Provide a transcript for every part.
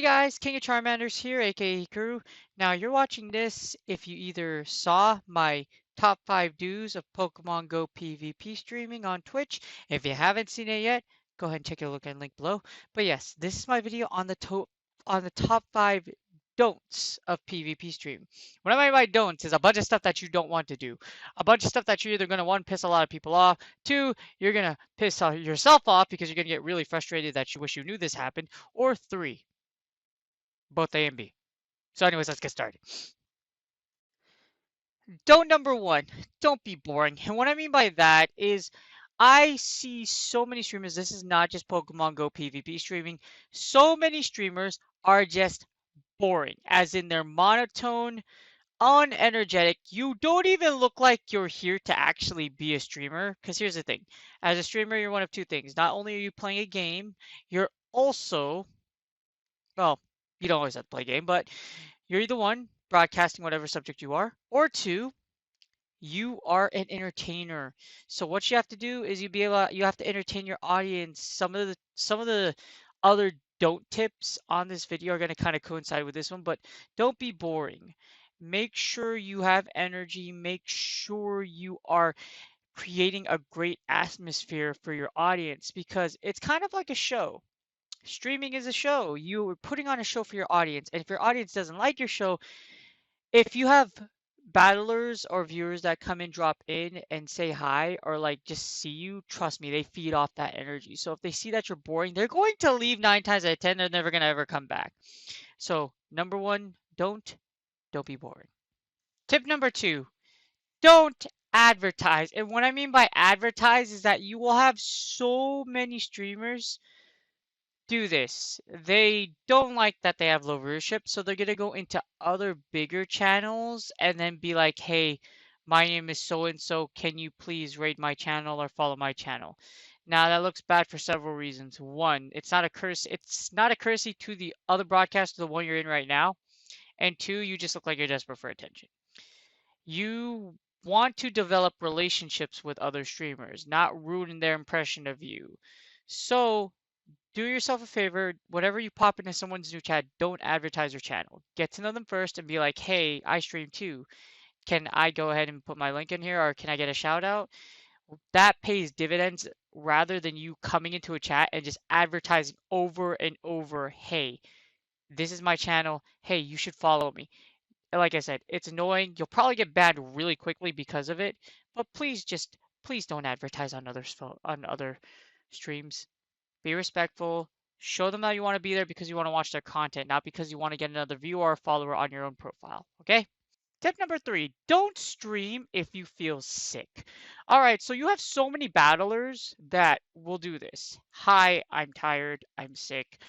guys, King of Charmanders here, aka Hikaru. Now you're watching this if you either saw my top 5 duos of Pokemon Go PvP streaming on Twitch. If you haven't seen it yet, go ahead and take a look at the link below. But yes, this is my video on the top 5 don'ts of PvP stream. What I mean by don'ts is a bunch of stuff that you don't want to do. A bunch of stuff that you're either going to one piss a lot of people off, two, you're going to piss yourself off because you're going to get really frustrated that you wish you knew this happened, or three, both A and B. So anyways, let's get started. Don't number one, don't be boring. And what I mean by that is I see so many streamers, this is not just Pokemon Go PvP streaming, so many streamers are just boring, as in they're monotone, unenergetic. You don't even look like you're here to actually be a streamer. Because here's the thing, as a streamer, you're one of two things. Not only are you playing a game, you're also, well, you don't always have to play a game, but you're either one, broadcasting whatever subject you are, or two, you are an entertainer. So what you have to do is you have to entertain your audience. Some of the other don't tips on this video are going to kind of coincide with this one, but don't be boring. Make sure you have energy. Make sure you are creating a great atmosphere for your audience because it's kind of like a show. Streaming is a show. You are putting on a show for your audience, and if your audience doesn't like your show, if you have battlers or viewers that come and drop in and say hi or like just see you, trust me, they feed off that energy. So if they see that you're boring, they're going to leave 9 times out of 10. They're never going to ever come back. So number one, don't be boring. Tip number two, don't advertise. And what I mean by advertise is that you will have so many streamers do this. They don't like that they have low viewership, so they're gonna go into other bigger channels and then be like, "Hey, my name is so and so. Can you please rate my channel or follow my channel?" Now that looks bad for several reasons. One, It's not a courtesy to the other broadcaster, the one you're in right now. And two, you just look like you're desperate for attention. You want to develop relationships with other streamers, not ruin their impression of you. So do yourself a favor, whenever you pop into someone's new chat, don't advertise your channel. Get to know them first and be like, hey, I stream too. Can I go ahead and put my link in here or can I get a shout out? That pays dividends rather than you coming into a chat and just advertising over and over, hey, this is my channel. Hey, you should follow me. And like I said, it's annoying. You'll probably get banned really quickly because of it, but please don't advertise on other streams. Be respectful. Show them that you want to be there because you want to watch their content, not because you want to get another viewer or follower on your own profile. Okay? Tip number three, don't stream if you feel sick. All right, so you have so many battlers that will do this. Hi, I'm tired. I'm sick.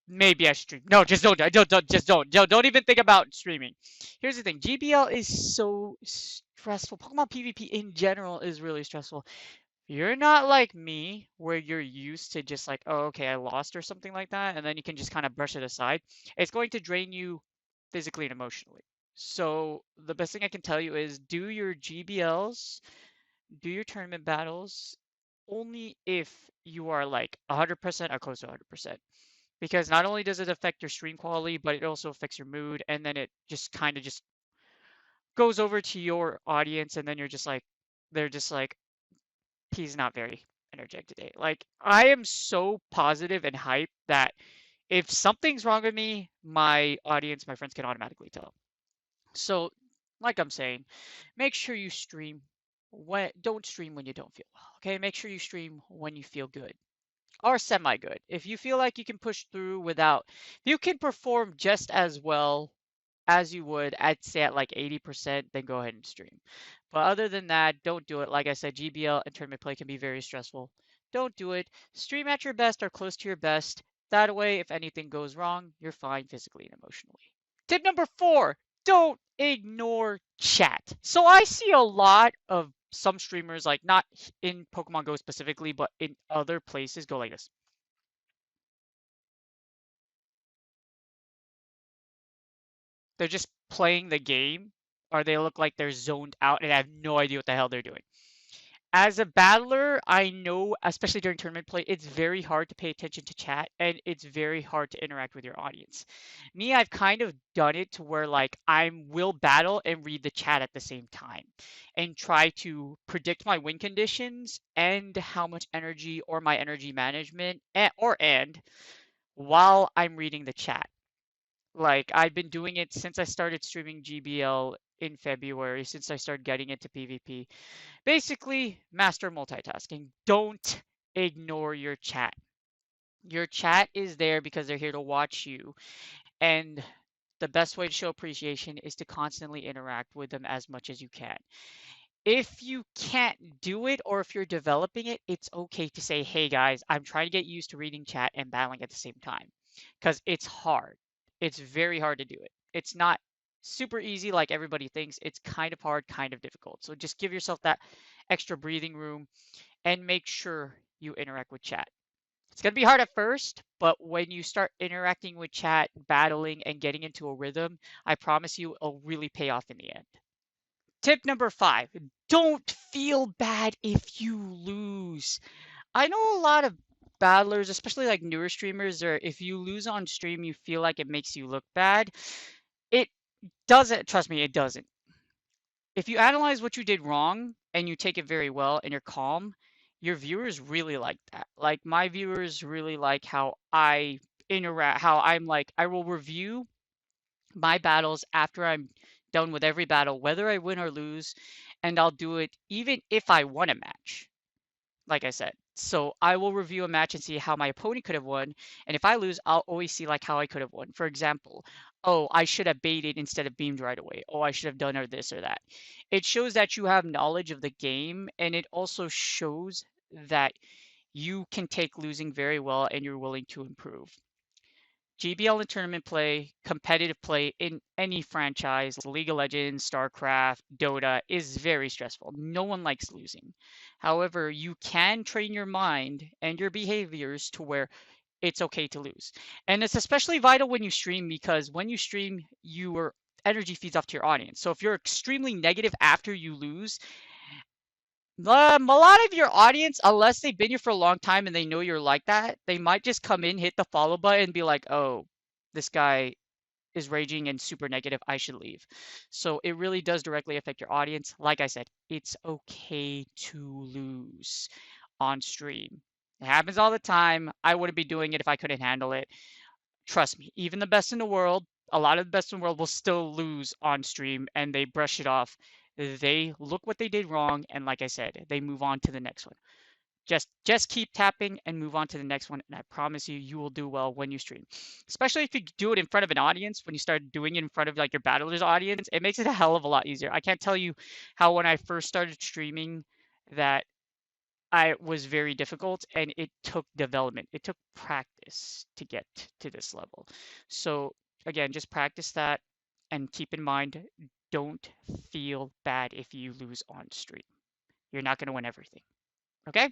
Maybe I stream. No, just don't even think about streaming. Here's the thing, GBL is so stressful. Pokemon PvP in general is really stressful. You're not like me where you're used to just like, oh, okay, I lost or something like that, and then you can just kind of brush it aside. It's going to drain you physically and emotionally. So the best thing I can tell you is do your GBLs, do your tournament battles only if you are like 100% or close to 100%. Because not only does it affect your stream quality, but it also affects your mood, and then it just kind of just goes over to your audience, and then they're just like, he's not very energetic today. Like I am so positive and hyped that if something's wrong with me, my audience, my friends can automatically tell. So, like I'm saying, make sure you stream when don't stream when you don't feel well. Okay? Make sure you stream when you feel good or semi good. If you feel like you can push through without you can perform just as well as you would, I'd say at like 80%, then go ahead and stream. But other than that, don't do it. Like I said, GBL and tournament play can be very stressful. Don't do it. Stream at your best or close to your best. That way, if anything goes wrong, you're fine physically and emotionally. Tip number four, don't ignore chat. So I see a lot of some streamers, like not in Pokemon Go specifically, but in other places, go like this. They're just playing the game, or they look like they're zoned out and have no idea what the hell they're doing. As a battler, I know, especially during tournament play, it's very hard to pay attention to chat and it's very hard to interact with your audience. Me, I've kind of done it to where like I will battle and read the chat at the same time and try to predict my win conditions and how much energy or my energy management and while I'm reading the chat. Like I've been doing it since I started streaming GBL in February, since I started getting into PvP. Basically, master multitasking. Don't ignore your chat. Your chat is there because they're here to watch you. And the best way to show appreciation is to constantly interact with them as much as you can. If you can't do it or if you're developing it, it's okay to say, hey guys, I'm trying to get used to reading chat and battling at the same time. Because it's hard. It's very hard to do it. It's not super easy like everybody thinks. It's kind of hard, kind of difficult. So just give yourself that extra breathing room and make sure you interact with chat. It's going to be hard at first, but when you start interacting with chat, battling, and getting into a rhythm, I promise you it'll really pay off in the end. Tip number 5, don't feel bad if you lose. I know a lot of battlers, especially like newer streamers, or if you lose on stream, you feel like it makes you look bad. It doesn't, trust me, it doesn't. If you analyze what you did wrong and you take it very well and you're calm, your viewers really like that. Like my viewers really like how I interact, how I'm like, I will review my battles after I'm done with every battle, whether I win or lose, and I'll do it even if I won a match, like I said. So I will review a match and see how my opponent could have won. And if I lose, I'll always see like how I could have won. For example, oh, I should have baited instead of beamed right away. Oh, I should have done or this or that. It shows that you have knowledge of the game, and it also shows that you can take losing very well and you're willing to improve. GBL and tournament play, competitive play in any franchise, League of Legends, StarCraft, Dota, is very stressful. No one likes losing. However, you can train your mind and your behaviors to where it's okay to lose. And it's especially vital when you stream because when you stream, your energy feeds off to your audience. So if you're extremely negative after you lose, a lot of your audience, unless they've been here for a long time and they know you're like that, they might just come in, hit the follow button, and be like, oh, this guy is raging and super negative. I should leave. So it really does directly affect your audience. Like I said, it's okay to lose on stream. It happens all the time. I wouldn't be doing it if I couldn't handle it. Trust me, even the best in the world, a lot of the best in the world will still lose on stream and they brush it off. They look what they did wrong and like I said, they move on to the next one. Just keep tapping and move on to the next one and I promise you you will do well when you stream. Especially if you do it in front of an audience, when you start doing it in front of like your battlers audience, it makes it a hell of a lot easier. I can't tell you how when I first started streaming that I was very difficult and it took development. It took practice to get to this level. So again, just practice that and keep in mind, don't feel bad if you lose on stream. You're not going to win everything. Okay?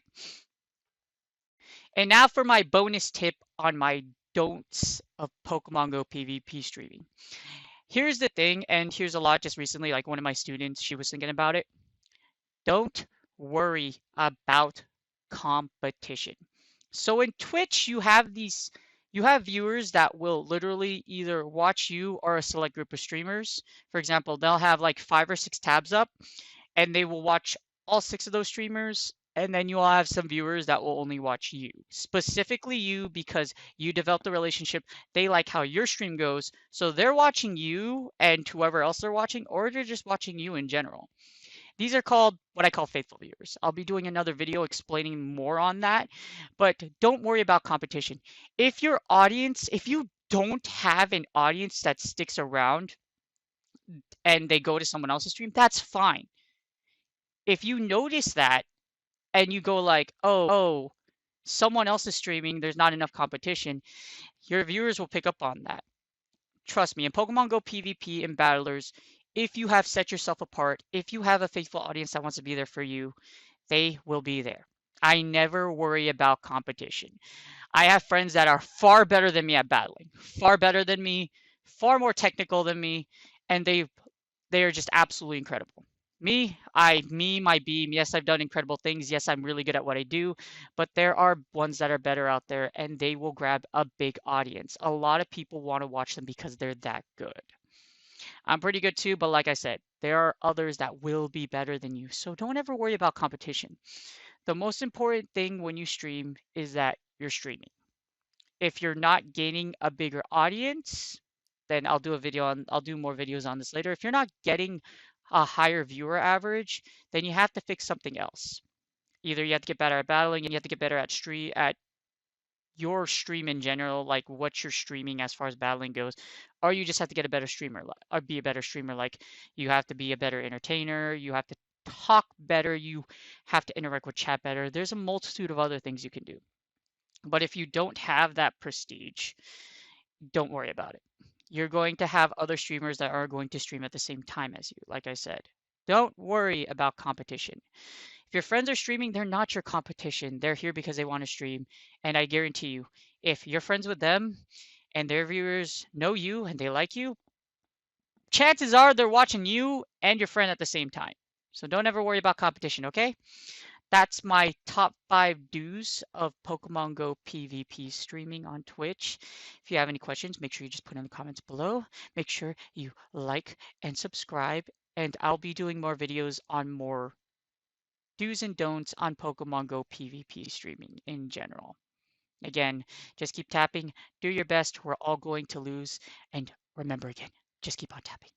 And now for my bonus tip on my don'ts of Pokemon Go PvP streaming. Here's the thing, and here's a lot just recently, like one of my students, she was thinking about it. Don't worry about competition. So in Twitch, you have viewers that will literally either watch you or a select group of streamers. For example, they'll have like 5 or 6 tabs up and they will watch all 6 of those streamers. And then you'll have some viewers that will only watch you, specifically you, because you developed a relationship. They like how your stream goes. So they're watching you and whoever else they're watching, or they're just watching you in general. These are called what I call faithful viewers. I'll be doing another video explaining more on that, but don't worry about competition. If you don't have an audience that sticks around and they go to someone else's stream, that's fine. If you notice that and you go like, oh, someone else is streaming, there's not enough competition, your viewers will pick up on that. Trust me, in Pokemon Go PvP and Battlers, if you have set yourself apart, if you have a faithful audience that wants to be there for you, they will be there. I never worry about competition. I have friends that are far better than me at battling, far better than me, far more technical than me, and they are just absolutely incredible. my beam. Yes, I've done incredible things. Yes, I'm really good at what I do, but there are ones that are better out there and they will grab a big audience. A lot of people want to watch them because they're that good. I'm pretty good too, but like I said, there are others that will be better than you. So don't ever worry about competition. The most important thing when you stream is that you're streaming. If you're not gaining a bigger audience, then I'll do more videos on this later. If you're not getting a higher viewer average, then you have to fix something else. Either you have to get better at battling, you have to get better at your stream in general, like what you're streaming as far as battling goes, or you just have to get a better streamer, or be a better streamer. Like you have to be a better entertainer, you have to talk better, you have to interact with chat better. There's a multitude of other things you can do. But if you don't have that prestige, don't worry about it. You're going to have other streamers that are going to stream at the same time as you, like I said. Don't worry about competition. If your friends are streaming, they're not your competition. They're here because they want to stream. And I guarantee you, if you're friends with them and their viewers know you and they like you, chances are they're watching you and your friend at the same time. So don't ever worry about competition, okay? That's my top 5 do's of Pokemon Go PvP streaming on Twitch. If you have any questions, make sure you just put in the comments below. Make sure you like and subscribe, and I'll be doing more videos on more do's and don'ts on Pokemon Go PvP streaming in general. Again, just keep tapping, do your best. We're all going to lose. And remember again, just keep on tapping.